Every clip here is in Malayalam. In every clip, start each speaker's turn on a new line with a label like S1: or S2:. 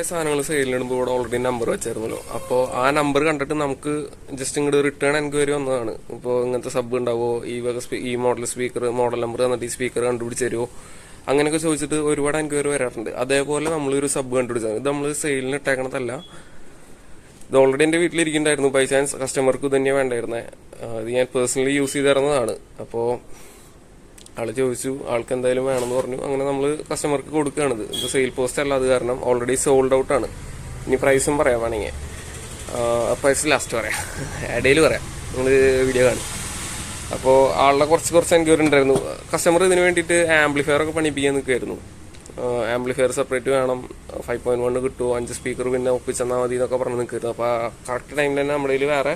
S1: സാധനങ്ങൾ സെയിലിടുമ്പോൾ ഇവിടെ ഓൾറെഡി നമ്പർ വെച്ചായിരുന്നല്ലോ. അപ്പോൾ ആ നമ്പർ കണ്ടിട്ട് നമുക്ക് ജസ്റ്റ് ഇങ്ങോട്ട് റിട്ടേൺ എൻക്വയറി വന്നതാണ്. ഇപ്പോൾ ഇങ്ങനത്തെ സബ് ഉണ്ടാവോ, ഈ മോഡൽ സ്പീക്കർ മോഡൽ നമ്പർ തന്നിട്ട് ഈ സ്പീക്കർ കണ്ടുപിടിച്ച് തരുമോ, അങ്ങനെയൊക്കെ ചോദിച്ചിട്ട് ഒരുപാട് എൻക്വയറി വരാറുണ്ട്. അതേപോലെ നമ്മളൊരു സബ് കണ്ടുപിടിച്ചത്. ഇത് നമ്മൾ സെയിലിന് ഇട്ടേക്കണതല്ല, ഇത് ഓൾറെഡി എൻ്റെ വീട്ടിലിരിക്കുന്നുണ്ടായിരുന്നു. ബൈ ചാൻസ് കസ്റ്റമർക്ക് ഇത് തന്നെയാണ് വേണ്ടായിരുന്നത്. ഇത് ഞാൻ പേഴ്സണലി യൂസ് ചെയ്തിരുന്നതാണ്. അപ്പോൾ ആള് ചോദിച്ചു, ആൾക്ക് എന്തായാലും വേണമെന്ന് പറഞ്ഞു. അങ്ങനെ നമ്മൾ കസ്റ്റമർക്ക് കൊടുക്കുകയാണിത്. ഇത് സെയിൽ പോസ്റ്റ് അല്ല, അത് കാരണം ഓൾറെഡി സോൾഡ് ഔട്ട് ആണ്. ഇനി പ്രൈസും പറയാം വേണമെങ്കിൽ. പ്രൈസ് ലാസ്റ്റ് പറയാം, ഇടയിൽ പറയാം, നിങ്ങൾ വീഡിയോ കാണും. അപ്പോൾ ആളുടെ കുറച്ച് എൻക്വയറി ഉണ്ടായിരുന്നു. കസ്റ്റമർ ഇതിന് വേണ്ടിയിട്ട് ആംപ്ലിഫയർ ഒക്കെ പണിപ്പിക്കാൻ നിൽക്കുമായിരുന്നു. ആംപ്ലിഫയർ സെപ്പറേറ്റ് വേണം, 5.1 കിട്ടുമോ, 5 സ്പീക്കർ പിന്നെ ഒപ്പിച്ചെന്നാൽ മതി എന്നൊക്കെ പറഞ്ഞ് നിൽക്കരുത്. അപ്പോൾ കറക്റ്റ് ടൈമിൽ തന്നെ നമ്മുടെ കയ്യിൽ വേറെ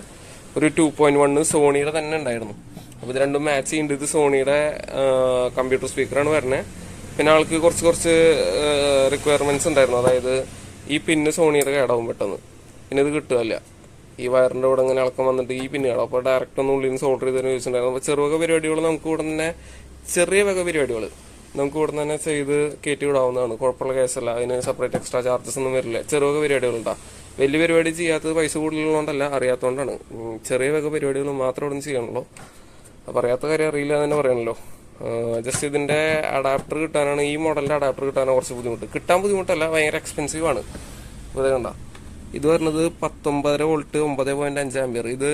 S1: ഒരു 2.1 സോണിയുടെ തന്നെ ഉണ്ടായിരുന്നു. അപ്പോൾ ഇത് രണ്ടും മാച്ച് ചെയ്യുന്നുണ്ട്. ഇത് സോണിയുടെ കമ്പ്യൂട്ടർ സ്പീക്കറാണ് വരുന്നത്. പിന്നെ ആൾക്ക് കുറച്ച് റിക്വയർമെന്റ്സ് ഉണ്ടായിരുന്നു. അതായത് ഈ പിന്ന് സോണിയുടെ കേടാവും പെട്ടെന്ന്, പിന്നെ ഇത് കിട്ടുകയല്ല. ഈ വയറിൻ്റെ കൂടെ ഇങ്ങനെ ഇളക്കം വന്നിട്ട് ഈ പിന്ന് കേടാവും. അപ്പോൾ ഡയറക്റ്റ് ഒന്നും ഉള്ളിൽ നിന്ന് സോൾഡർ ചെയ്തതിന് ചോദിച്ചിട്ടുണ്ടായിരുന്നു. അപ്പോൾ ചെറുവക പരിപാടികൾ നമുക്ക് ഇവിടെ തന്നെ, ചെറിയ വക പരിപാടികൾ നമുക്ക് ഇവിടെ തന്നെ ചെയ്ത് കയറ്റി വിടാവുന്നതാണ്. കുഴപ്പമുള്ള കേസല്ല. അതിന് സെപ്പറേറ്റ് എക്സ്ട്രാ ചാർജസ് ഒന്നും വരില്ല. ചെറുവക പരിപാടികളുണ്ടാ. വലിയ പരിപാടി ചെയ്യാത്തത് പൈസ കൂടുതലുള്ളതുകൊണ്ടല്ല, അറിയാത്തതുകൊണ്ടാണ്. ചെറിയ വക പരിപാടികൾ മാത്രം ഇവിടെ നിന്ന് ചെയ്യണല്ലോ. അപ്പം അറിയാത്ത കാര്യം അറിയില്ല എന്ന് തന്നെ പറയണല്ലോ. ജസ്റ്റ് ഇതിൻ്റെ അഡാപ്റ്റർ കിട്ടാനാണ്, ഈ മോഡലിൻ്റെ അഡാപ്റ്റർ കിട്ടാനാണ് കുറച്ച് ബുദ്ധിമുട്ട്. കിട്ടാൻ ബുദ്ധിമുട്ടല്ല, ഭയങ്കര എക്സ്പെൻസീവ് ആണ്. ഇത് കണ്ട, ഇത് പറഞ്ഞത് 19 വോൾട്ട് 9.5 ആംപിയർ. ഇത്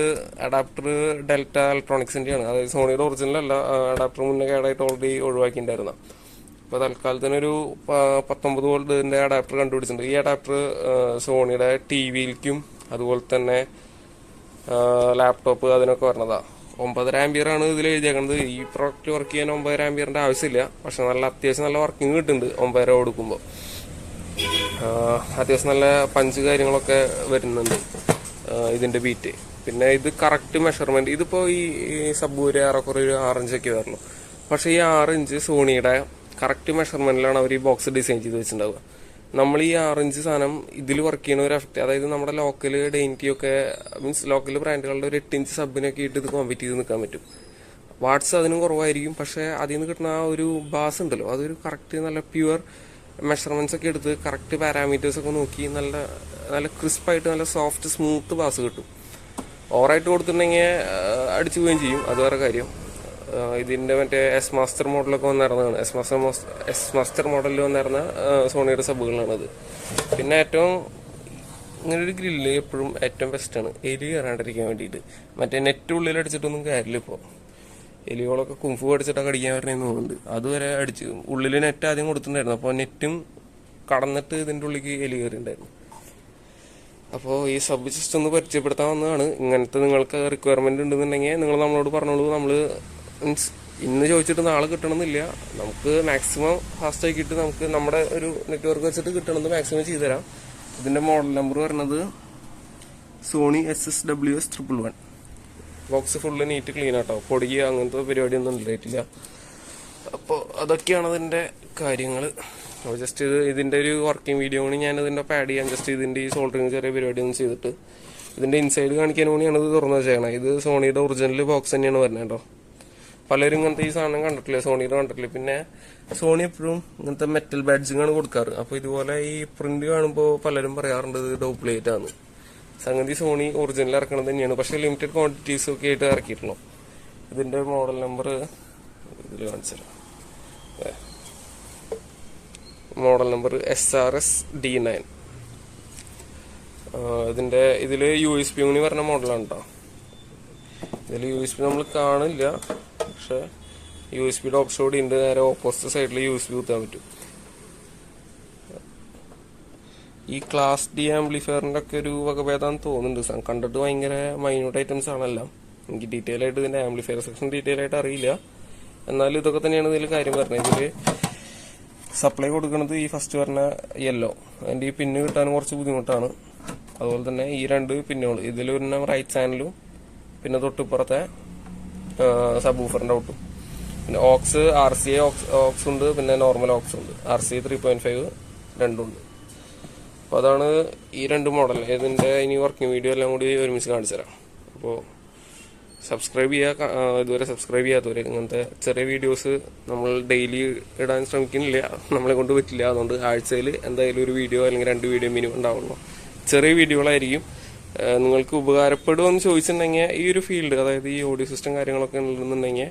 S1: അഡാപ്റ്റർ ഡെൽറ്റ ഇലക്ട്രോണിക്സിൻ്റെയാണ്. അതായത് സോണിയുടെ ഒറിജിനലല്ല, അഡാപ്റ്റർ മുന്നേ കേടായിട്ട് ഓൾറെഡി ഒഴിവാക്കിയിട്ടുണ്ടായിരുന്നു. അപ്പോൾ തൽക്കാലത്തിനൊരു 19 വോൾട്ടിൻ്റെ അഡാപ്റ്റർ കണ്ടുപിടിച്ചിട്ടുണ്ട്. ഈ അഡാപ്റ്റർ സോണിയുടെ ടി വിയിലേക്കും അതുപോലെ തന്നെ ലാപ്ടോപ്പ് അതിനൊക്കെ പറഞ്ഞതാണ്. 9 ആംപിയറാണ് ഇതിൽ എഴുതിയേക്കുന്നത്. ഈ പ്രോഡക്റ്റ് വർക്ക് ചെയ്യാൻ 9 ആംപിയറിൻ്റെ ആവശ്യമില്ല. പക്ഷെ അത്യാവശ്യം നല്ല വർക്കിംഗ് കിട്ടുന്നുണ്ട് 9 കൊടുക്കുമ്പോൾ. അത്യാവശ്യം നല്ല പഞ്ച് കാര്യങ്ങളൊക്കെ വരുന്നുണ്ട് ഇതിൻ്റെ ബീറ്റ്. പിന്നെ ഇത് കറക്റ്റ് മെഷർമെൻറ്റ്. ഇതിപ്പോൾ ഈ സബ്ബൂര് ഏറെക്കുറെ ഒരു 6 ഇഞ്ചൊക്കെ വരുള്ളൂ. പക്ഷേ ഈ 6 ഇഞ്ച് സോണിയുടെ കറക്റ്റ് മെഷർമെൻറ്റിലാണ് അവർ ഈ ബോക്സ് ഡിസൈൻ ചെയ്ത് വെച്ചിട്ടുണ്ടാവുക. നമ്മൾ ഈ 6 ഇഞ്ച് സാധനം ഇതിൽ വർക്ക് ചെയ്യുന്ന ഒരു എഫക്റ്റ്, അതായത് നമ്മുടെ ലോക്കൽ ഡെയിൻറ്റിയൊക്കെ മീൻസ് ലോക്കൽ ബ്രാൻഡുകളുടെ ഒരു 8 ഇഞ്ച് സബിനൊക്കെ ഇട്ട് ഇത് കോമ്പീറ്റ് ചെയ്ത് നിൽക്കാൻ പറ്റും. വാട്ട്സ് അതിനും കുറവായിരിക്കും. പക്ഷേ അതിൽ നിന്ന് കിട്ടുന്ന ആ ഒരു ബാസ് ഉണ്ടല്ലോ, അതൊരു കറക്റ്റ് നല്ല പ്യുവർ മെഷർമെൻറ്റ്സ് ഒക്കെ എടുത്ത് കറക്റ്റ് പാരാമീറ്റേഴ്സ് ഒക്കെ നോക്കി നല്ല ക്രിസ്പായിട്ട് നല്ല സോഫ്റ്റ് സ്മൂത്ത് ബാസ് കിട്ടും. ഓവറായിട്ട് കൊടുത്തിട്ടുണ്ടെങ്കിൽ അടിച്ചു പോവുകയും ചെയ്യും, അത് വേറെ കാര്യം. ഇതിൻ്റെ മറ്റേ എസ് മാസ്റ്റർ മോഡലൊക്കെ വന്നിരുന്നതാണ്. എസ് മാസ്റ്റർ മോഡലിൽ വന്നിരുന്ന സോണിയുടെ സബുകളാണത്. പിന്നെ ഏറ്റവും ഇങ്ങനൊരു ഗ്രില്ല് എപ്പോഴും ഏറ്റവും ബെസ്റ്റാണ് എലി കയറാണ്ടിരിക്കാൻ വേണ്ടിയിട്ട്. മറ്റേ നെറ്റ് ഉള്ളിൽ അടിച്ചിട്ടൊന്നും കാര്യമില്ല. ഇപ്പോൾ എലികളൊക്കെ കുംഫു അടിച്ചിട്ടൊക്കെ അടിക്കാൻ വരണമെന്ന് തോന്നുന്നുണ്ട്. അതുവരെ അടിച്ച് ഉള്ളിൽ നെറ്റ് ആദ്യം കൊടുത്തിട്ടുണ്ടായിരുന്നു. അപ്പോൾ നെറ്റും കടന്നിട്ട് ഇതിൻ്റെ ഉള്ളിലേക്ക് എലി കയറിയിട്ടുണ്ടായിരുന്നു. അപ്പോൾ ഈ സബ് ജസ്റ്റ് ഒന്ന് പരിചയപ്പെടുത്താൻ വന്നതാണ്. ഇങ്ങനത്തെ നിങ്ങൾക്ക് റിക്വയർമെൻറ്റ് ഉണ്ടെന്നുണ്ടെങ്കിൽ നിങ്ങൾ നമ്മളോട് പറഞ്ഞോളൂ. നമ്മൾ മീൻസ് ഇന്ന് ചോദിച്ചിട്ട് നാളെ കിട്ടണമെന്നില്ല. നമുക്ക് മാക്സിമം ഫാസ്റ്റ് ആക്കിയിട്ട് നമുക്ക് നമ്മുടെ ഒരു നെറ്റ്വർക്ക് വെച്ചിട്ട് കിട്ടണമെന്ന് മാക്സിമം ചെയ്തുതരാം. ഇതിൻ്റെ മോഡൽ നമ്പർ പറയുന്നത് Sony SSWS 111. Box full neat clean ആട്ടോ, പൊടിക്കുക അങ്ങനത്തെ പരിപാടിയൊന്നും ഉണ്ടായിട്ടില്ല. അപ്പോൾ അതൊക്കെയാണ് അതിൻ്റെ കാര്യങ്ങൾ. അപ്പോൾ ജസ്റ്റ് ഇതിൻ്റെ ഒരു വർക്കിംഗ് വീഡിയോ കൂടി ഞാൻ ഇതിൻ്റെ ഒപ്പം ആഡ് ചെയ്യാം. ജസ്റ്റ് ഇതിൻ്റെ ഈ സോൾഡറിങ് ചെറിയ പരിപാടിയൊന്നും ചെയ്തിട്ട് ഇതിൻ്റെ ഇൻസൈഡ് കാണിക്കാൻ വേണ്ടിയാണ് ഇത് തുറന്ന് ചെയ്യണം. ഇത് സോണിയുടെ ഒറിജിനൽ ബോക്സ് തന്നെയാണ് വരുന്നത് കേട്ടോ. പലരും ഇങ്ങനത്തെ ഈ സാധനം കണ്ടിട്ടില്ല, സോണിയുടെ കണ്ടിട്ടില്ല. പിന്നെ സോണി എപ്പോഴും ഇങ്ങനത്തെ മെറ്റൽ ബാഡ്ജിങ്ങാണ് കൊടുക്കാറ്. അപ്പോൾ ഇതുപോലെ ഈ പ്രിന്റ് കാണുമ്പോൾ പലരും പറയാറുണ്ട് ഇത് ഡ്യൂപ്ലിക്കേറ്റ് ആണ്. സംഗതി സോണി ഒറിജിനൽ ഇറക്കണത് തന്നെയാണ്, പക്ഷേ ലിമിറ്റഡ് ക്വാണ്ടിറ്റീസ് ഒക്കെ ആയിട്ട് ഇറക്കിയിട്ടുള്ളൂ. ഇതിൻ്റെ മോഡൽ നമ്പർ ഇതിൽ കാണിച്ചു തരാം. Model number SRS D9. ഇതിൽ USB യൂണി പറഞ്ഞ മോഡലാണ് കേട്ടോ. ഇതിൽ USB നമ്മൾ കാണില്ല, പക്ഷെ USB ഓപ്ഷൻ കൂടി ഉണ്ട്. നേരെ ഓപ്പോസിറ്റ് സൈഡിൽ USB കുത്താൻ പറ്റും. ഈ ക്ലാസ് D ആംപ്ലിഫയറിൻ്റെ ഒക്കെ ഒരു വകഭേദമാണെന്ന് തോന്നുന്നുണ്ട്. കണ്ടിട്ട് ഭയങ്കര മൈന്യൂട്ട് ഐറ്റംസ് ആണെല്ലാം. എനിക്ക് ഡീറ്റെയിൽ ആയിട്ട് ഇതിൻ്റെ ആംപ്ലിഫയർ സെക്ഷൻ ഡീറ്റെയിൽ ആയിട്ട് അറിയില്ല. എന്നാലും ഇതൊക്കെ തന്നെയാണ് ഇതിൽ കാര്യം പറഞ്ഞത്. ഇതിൽ സപ്ലൈ കൊടുക്കുന്നത് ഈ ഫസ്റ്റ് പറഞ്ഞ യെല്ലോ, അതിൻ്റെ ഈ പിന്ന് കിട്ടാൻ കുറച്ച് ബുദ്ധിമുട്ടാണ്. അതുപോലെ തന്നെ ഈ 2 പിന്നുകൾ, ഇതിൽ ഒരു റൈറ്റ് ചാനലും പിന്നെ തൊട്ടിപ്പുറത്തെ സബ് ഊഫറിൻ്റെ ഔട്ടും. പിന്നെ ഓക്സ് RCA ഓക്സ് ഉണ്ട്, പിന്നെ നോർമൽ ഓക്സ് ഉണ്ട്. RCA 3.5 രണ്ടുണ്ട്. അപ്പോൾ അതാണ് ഈ 2 മോഡൽ. ഇതിൻ്റെ ഇനി വർക്കിംഗ് വീഡിയോ എല്ലാം കൂടി ഒരുമിച്ച് കാണിച്ചു തരാം. അപ്പോൾ സബ്സ്ക്രൈബ് ചെയ്യുക. ഇതുവരെ സബ്സ്ക്രൈബ് ചെയ്യാത്തവർ, ഇങ്ങനത്തെ ചെറിയ വീഡിയോസ് നമ്മൾ ഡെയിലി ഇടാൻ ശ്രമിക്കുന്നില്ല, നമ്മളെ കൊണ്ട് പറ്റില്ല. അതുകൊണ്ട് ആഴ്ചയിൽ എന്തായാലും ഒരു വീഡിയോ അല്ലെങ്കിൽ 2 വീഡിയോ മിനിമം ഉണ്ടാവുള്ളൂ. ചെറിയ വീഡിയോകളായിരിക്കും. നിങ്ങൾക്ക് ഉപകാരപ്പെടുമെന്ന് ചോദിച്ചിട്ടുണ്ടെങ്കിൽ ഈ ഒരു ഫീൽഡ്, അതായത് ഈ ഓഡിയോ സിസ്റ്റം കാര്യങ്ങളൊക്കെ ഉണ്ടെന്നുണ്ടെങ്കിൽ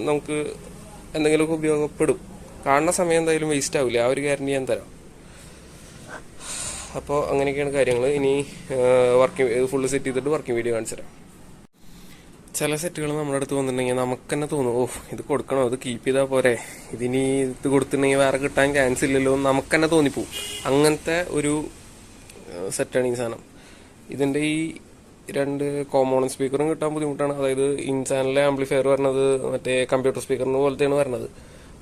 S1: നമുക്ക് എന്തെങ്കിലുമൊക്കെ ഉപയോഗപ്പെടും. കാണുന്ന സമയം എന്തായാലും വേസ്റ്റ് ആവില്ല, ആ ഒരു ഗ്യാരണ്ടി ഞാൻ തരാം. അപ്പോൾ അങ്ങനെയൊക്കെയാണ് കാര്യങ്ങൾ. ഇനി വർക്കിംഗ് ഫുള്ള് സെറ്റ് ചെയ്തിട്ട് വർക്കിംഗ് വീഡിയോ കാണിച്ചു തരാം. ചില സെറ്റുകൾ നമ്മുടെ അടുത്ത് വന്നിട്ടുണ്ടെങ്കിൽ നമുക്ക് തന്നെ തോന്നും, ഇത് കൊടുക്കണോ, ഇത് കീപ്പ് ചെയ്താൽ പോരെ, ഇതിനി ഇത് കൊടുത്തിട്ടുണ്ടെങ്കിൽ വേറെ കിട്ടാൻ ചാൻസ് ഇല്ലല്ലോ എന്ന് നമുക്ക് തന്നെ തോന്നിപ്പോവും. അങ്ങനത്തെ ഒരു സെറ്റാണ് ഈ സാധനം. ഇതിൻ്റെ ഈ 2 കോമൺ സ്പീക്കറും കിട്ടാൻ ബുദ്ധിമുട്ടാണ്. അതായത് ഇൻ ചാനലിലെ ആംപ്ലിഫയർ വരുന്നത് മറ്റേ കമ്പ്യൂട്ടർ സ്പീക്കറിന് പോലത്തെയാണ് വരുന്നത്.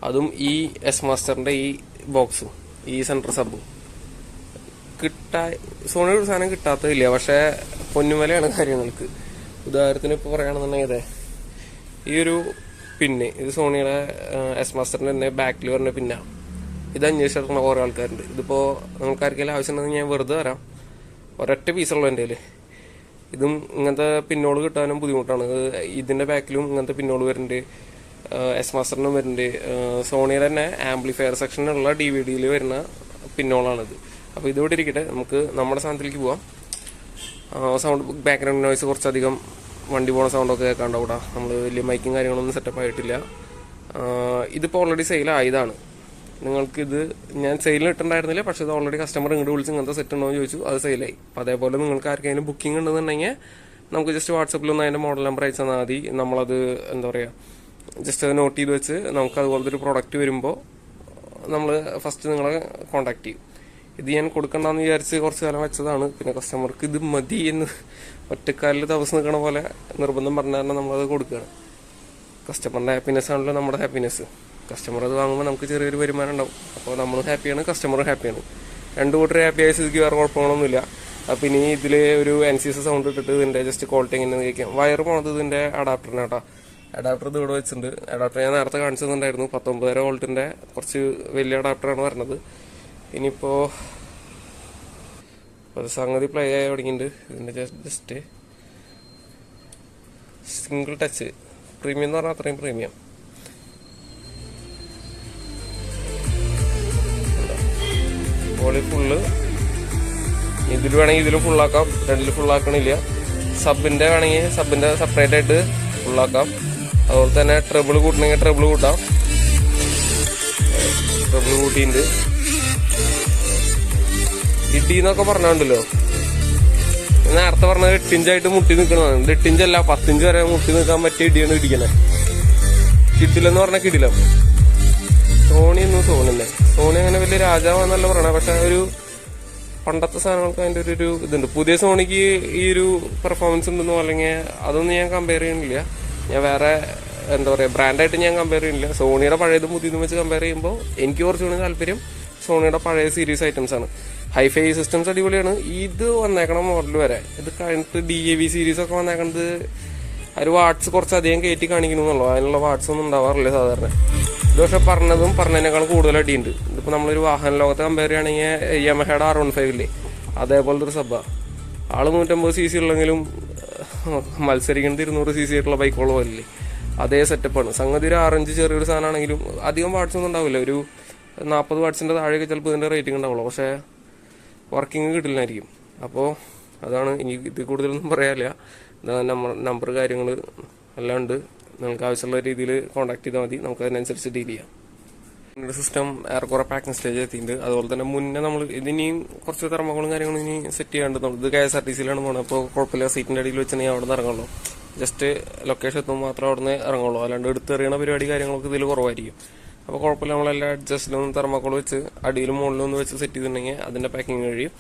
S1: അതും ഈ എസ് മാസ്റ്ററിന്റെ ഈ ബോക്സും ഈ സെൻട്രൽ സബും സോണിയുടെ ഒരു സാധനം കിട്ടാത്തതില്ല. പക്ഷെ പൊന്നുമലയാണ് കാര്യങ്ങൾക്ക്. ഉദാഹരണത്തിന് ഇപ്പോൾ പറയുകയാണെന്നുണ്ടെങ്കിൽ ഈ ഒരു പിന്ന്, ഇത് സോണിയുടെ എസ് മാസ്റ്ററിന്റെ തന്നെ ബാക്കിൽ വരുന്ന പിന്നാണ്. ഇത് അന്വേഷിച്ചിട്ടുള്ള കുറേ ആൾക്കാരുണ്ട്. ഇതിപ്പോൾ നിങ്ങൾക്ക് ആർക്കെങ്കിലും ആവശ്യമുണ്ടെങ്കിൽ ഞാൻ വെറുതെ തരാം. ഒരൊറ്റ പീസുള്ളൂ എൻ്റെ കയ്യിൽ. ഇതും ഇങ്ങനത്തെ പിന്നോള് കിട്ടാനും ബുദ്ധിമുട്ടാണ്. ഇതിന്റെ ബാക്കിലും ഇങ്ങനത്തെ പിന്നോള് വരുന്നുണ്ട്, എസ് മാസ്റ്ററിനും വരുന്നുണ്ട്. സോണിയുടെ തന്നെ ആംപ്ലിഫയർ സെക്ഷനിലുള്ള DVD വരുന്ന പിന്നോളാണിത്. അപ്പോൾ ഇതോടെ ഇരിക്കട്ടെ, നമുക്ക് നമ്മുടെ സാധനത്തിലേക്ക് പോവാം. സൗണ്ട് ബാക്ക്ഗ്രൗണ്ട് നോയ്സ് കുറച്ചധികം, വണ്ടി പോണ സൗണ്ടൊക്കെ കേൾക്കാണ്ടാവൂടാ. നമ്മൾ വലിയ മൈക്കും കാര്യങ്ങളൊന്നും സെറ്റപ്പ് ആയിട്ടില്ല. ഇതിപ്പോൾ ഓൾറെഡി സെയിലായതാണ്. നിങ്ങൾക്കിത് ഞാൻ സെയിലിന് ഇട്ടുണ്ടായിരുന്നില്ല, പക്ഷേ ഇത് ഓൾറെഡി കസ്റ്റമർ ഇങ്ങോട്ട് വിളിച്ച് ഇങ്ങനത്തെ സെറ്റ് ഉണ്ടോ എന്ന് ചോദിച്ചു, അത് സെയിലായി. അപ്പോൾ അതേപോലെ നിങ്ങൾക്ക് ആർക്കെങ്കിലും ബുക്കിംഗ് ഉണ്ടെന്നുണ്ടെങ്കിൽ നമുക്ക് ജസ്റ്റ് വാട്സപ്പിലൊന്ന് അതിൻ്റെ മോഡൽ നമ്പർ അയച്ചു തന്നാൽ മതി. നമ്മളത് എന്താ പറയുക, ജസ്റ്റ് അത് നോട്ട് ചെയ്ത് വെച്ച് നമുക്ക് അതുപോലത്തെ ഒരു പ്രൊഡക്റ്റ് വരുമ്പോൾ നമ്മൾ ഫസ്റ്റ് നിങ്ങളെ കോൺടാക്ട് ചെയ്യും. ഇത് ഞാൻ കൊടുക്കണ്ടെന്ന് വിചാരിച്ച് കുറച്ച് കാലം വെച്ചതാണ്. പിന്നെ കസ്റ്റമർക്ക് ഇത് മതി എന്ന് ഒറ്റക്കാലിൽ ദിവസം നിൽക്കണ പോലെ നിർബന്ധം പറഞ്ഞാൽ നമ്മളത് കൊടുക്കുകയാണ്. കസ്റ്റമറിൻ്റെ ഹാപ്പിനെസ് ആണല്ലോ നമ്മുടെ ഹാപ്പിനെസ്. കസ്റ്റമർ അത് വാങ്ങുമ്പോൾ നമുക്ക് ചെറിയൊരു വരുമാനം ഉണ്ടാവും. അപ്പോൾ നമ്മളും ഹാപ്പിയാണ്, കസ്റ്റമറും ഹാപ്പിയാണ്. 2 കൂട്ടർ ഹാപ്പി ആയ സ്ഥിതിക്ക് വേറെ കുഴപ്പങ്ങളൊന്നുമില്ല. അപ്പം ഇനി ഇതിൽ ഒരു NCS സൗണ്ട് ഇട്ടിട്ട് ഇതിൻ്റെ ജസ്റ്റ് ക്വാളിറ്റി എങ്ങനെ കഴിക്കാം. വയർ പോണത് ഇതിൻ്റെ അഡാപ്റ്ററിന് കേട്ടോ. അഡാപ്റ്റർ ഇത് ഇവിടെ വെച്ചിട്ടുണ്ട്. അഡാപ്റ്റർ ഞാൻ നേരത്തെ കാണിച്ചു തന്നിട്ടുണ്ടായിരുന്നു. 19.5 വോൾട്ടിൻ്റെ കുറച്ച് വലിയ അഡാപ്റ്ററാണ് വരുന്നത്. ഇനിയിപ്പോൾ സംഗതി പ്ലേ ആയി തുടങ്ങിയിട്ടുണ്ട്. ഇതിൻ്റെ ജസ്റ്റ് സിംഗിൾ ടച്ച് പ്രീമിയം എന്ന് പറഞ്ഞാൽ അത്രയും പ്രീമിയം. Volley full. ഇതിൽ വേണമെങ്കിൽ ഇതിലും ഫുള്ളാക്കാം, 2 ഫുള്ളാക്കണില്ല. സബിൻ്റെ വേണമെങ്കിൽ സബിൻ്റെ സെപ്പറേറ്റ് ആയിട്ട് ഫുള്ളാക്കാം. അതുപോലെ തന്നെ ട്രബിൾ കൂട്ടണമെങ്കിൽ ട്രബിൾ കൂട്ടാം. ട്രബിൾ കൂട്ടിയിട്ടുണ്ട്. ഇടി എന്നൊക്കെ പറഞ്ഞുണ്ടല്ലോ, നേരത്തെ പറഞ്ഞത് 8 ഇഞ്ചായിട്ട് മുട്ടി നിൽക്കണതാണ്. ഇത് 8 ഇഞ്ചല്ല, 10 ഇഞ്ച് വരെ മുട്ടി നിൽക്കാൻ പറ്റിയ ഇടിയാണ് ഇടിക്കണേ. കിടിലെന്ന് പറഞ്ഞാൽ കിടിലം. സോണിയൊന്നും സോണില്ലേ, സോണി അങ്ങനെ വലിയ രാജാവാന്നല്ല പറയണേ. പക്ഷെ ഒരു പണ്ടത്തെ സാധനങ്ങൾക്ക് അതിൻ്റെ ഒരു ഇതുണ്ട്. പുതിയ സോണിക്ക് ഈ ഒരു പെർഫോമൻസ് ഉണ്ടെന്നോ അല്ലെങ്കിൽ അതൊന്നും ഞാൻ കമ്പയർ ചെയ്യണില്ല. ഞാൻ വേറെ എന്താ പറയുക ബ്രാൻഡായിട്ട് ഞാൻ കമ്പയർ ചെയ്യുന്നില്ല. സോണിയുടെ പഴയതും പുതിയതും വെച്ച് കമ്പയർ ചെയ്യുമ്പോൾ എനിക്ക് കുറച്ചുകൂടി താല്പര്യം സോണിയുടെ പഴയ സീരീസ് ഐറ്റംസ് ആണ്. ഹൈഫൈ സിസ്റ്റംസ് അടിപൊളിയാണ്. ഇത് വന്നേക്കണ മോഡൽ വരെ, ഇത് കഴിഞ്ഞിട്ട് DAV സീരീസ് ഒക്കെ വന്നേക്കണത് ഒരു വാട്ട്സ് കുറച്ചധികം കയറ്റി കാണിക്കണമെന്നുള്ളൂ. അതിനുള്ള വാട്ട്സ് ഒന്നും ഉണ്ടാവാറില്ല സാധാരണ. ഇത് പക്ഷെ പറഞ്ഞതിനേക്കാൾ കൂടുതൽ അടിയുണ്ട്. ഇതിപ്പോൾ നമ്മളൊരു വാഹന ലോകത്തെ കമ്പയർ ചെയ്യുകയാണെങ്കിൽ യമഹയുടെ R15 ഇല്ലേ, അതേപോലത്തെ ഒരു സബ്ബ. ആള് 150 cc ഉള്ളെങ്കിലും മത്സരിക്കുന്നത് 200 cc ആയിട്ടുള്ള ബൈക്കുള്ള പോലില്ലേ, അതേ സെറ്റപ്പാണ്. സംഗതി ഒരു ആറഞ്ച് ചെറിയൊരു സാധനമാണെങ്കിലും അധികം വാട്ട്സ് ഒന്നും ഉണ്ടാവില്ല. ഒരു 40 വാട്ട്സിൻ്റെ താഴെയൊക്കെ ചിലപ്പോൾ ഇതിൻ്റെ റേറ്റിംഗ് ഉണ്ടാവുള്ളൂ. പക്ഷേ വർക്കിംഗ് കിട്ടില്ലായിരിക്കും. അപ്പോൾ അതാണ്. ഇനി ഇത് കൂടുതലൊന്നും പറയാനില്ല. നമ്പർ കാര്യങ്ങൾ എല്ലാം ഉണ്ട്. നിങ്ങൾക്ക് ആവശ്യമുള്ള രീതിയിൽ കോൺടാക്ട് ചെയ്താൽ മതി, നമുക്ക് അതിനനുസരിച്ച് ഡീൽ ചെയ്യാം. സിസ്റ്റം ഏറെക്കുറെ പാക്കിംഗ് സ്റ്റേജ് എത്തിയിട്ടുണ്ട്. അതുപോലെ തന്നെ മുന്നേ നമ്മൾ ഇതിനെയും കുറച്ച് തെർമോകളും കാര്യങ്ങളും ഇനി സെറ്റ് ചെയ്യാണ്ട്. ഇത് KSRTCയിലാണ് പോകുന്നത്. അപ്പോൾ കുഴപ്പമില്ല, സീറ്റിൻ്റെ അടിയിൽ വെച്ച് അവിടെ നിന്ന് ഇറങ്ങുള്ളൂ. ജസ്റ്റ് ലൊക്കേഷൻ എത്തുമ്പോൾ മാത്രം അവിടെ നിന്ന് ഇറങ്ങുള്ളൂ. അല്ലാണ്ട് എടുത്തെറിയണ പരിപാടി കാര്യങ്ങളൊക്കെ ഇതിൽ കുറവായിരിക്കും. അപ്പോൾ കുഴപ്പമില്ല, നമ്മളെല്ലാം അഡ്ജസ്റ്റിലൊന്നും തെർമോക്കോൾ വെച്ച് അടിയിലും മുകളിലും ഒന്ന് വെച്ച് സെറ്റ് ചെയ്തിട്ടുണ്ടെങ്കിൽ അതിൻ്റെ പാക്കിങ് കഴിയും.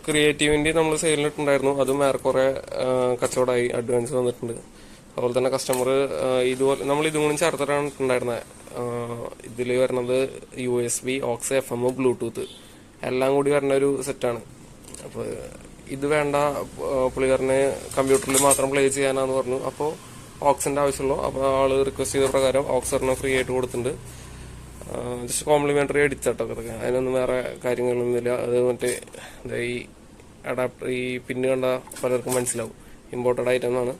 S1: ക്രിയേറ്റീവിൻ്റെ നമ്മൾ സെയിലിട്ടുണ്ടായിരുന്നു. അതും ഏറെക്കുറെ കച്ചവടമായി, അഡ്വാൻസ് വന്നിട്ടുണ്ട്. അതുപോലെ തന്നെ കസ്റ്റമർ ഇതുപോലെ നമ്മൾ ഇതും കൂടി ചേർത്തിട്ടാണ് ഉണ്ടായിരുന്നത്. ഇതിൽ വരുന്നത് USB, aux, FM, ബ്ലൂടൂത്ത് എല്ലാം കൂടി വരുന്ന ഒരു സെറ്റാണ്. അപ്പോൾ ഇത് വേണ്ട, പുള്ളിക്കാരന് കമ്പ്യൂട്ടറിൽ മാത്രം പ്ലേ ചെയ്യാനാന്ന് പറഞ്ഞു. അപ്പോൾ ഓക്സിൻ്റെ ആവശ്യമുള്ളൂ. അപ്പോൾ ആൾ റിക്വസ്റ്റ് ചെയ്ത പ്രകാരം ഓക്സറിന് ഫ്രീ ആയിട്ട് കൊടുത്തിട്ടുണ്ട്. ജസ്റ്റ് കോംപ്ലിമെൻ്ററി അടിച്ചട്ടൊക്കെ. അതിനൊന്നും വേറെ കാര്യങ്ങളൊന്നുമില്ല. അത് മറ്റേ ഈ അഡാപ്റ്റർ ഈ പിന്ന് കണ്ട പലർക്കും മനസ്സിലാവും, ഇമ്പോർട്ടഡ് ഐറ്റം ആണ്.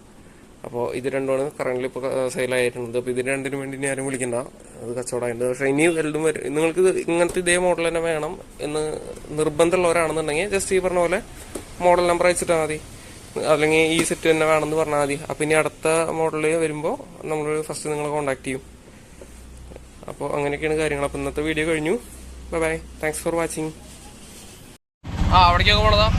S1: അപ്പോൾ ഇത് രണ്ടുമാണ് കറന്റ് ഇപ്പോൾ സെയിലായിരുന്നത്. അപ്പോൾ ഇത് രണ്ടിനും വേണ്ടി ഇനി ആരും വിളിക്കണ്ട, അത് കച്ചവടമായിട്ടുണ്ട്. പക്ഷേ ഇനി വലുതും വരും. നിങ്ങൾക്ക് ഇങ്ങനത്തെ ഇതേ മോഡൽ തന്നെ വേണം എന്ന് നിർബന്ധമുള്ളവരാണെന്നുണ്ടെങ്കിൽ ജസ്റ്റ് ഈ പറഞ്ഞ പോലെ മോഡൽ നമ്പർ അയച്ചിട്ടാൽ മതി, അല്ലെങ്കിൽ ഈ സെറ്റ് തന്നെ വേണമെന്ന് പറഞ്ഞാൽ മതി. അപ്പം ഇനി അടുത്ത മോഡൽ വരുമ്പോൾ നമ്മൾ ഫസ്റ്റ് നിങ്ങളെ കോൺടാക്ട് ചെയ്യും. അപ്പോൾ അങ്ങനെയൊക്കെയാണ് കാര്യങ്ങൾ. അപ്പോൾ ഇന്നത്തെ വീഡിയോ കഴിഞ്ഞു. Bye bye, thanks for watching. അവിടേക്കൊക്കെ പോണതാ.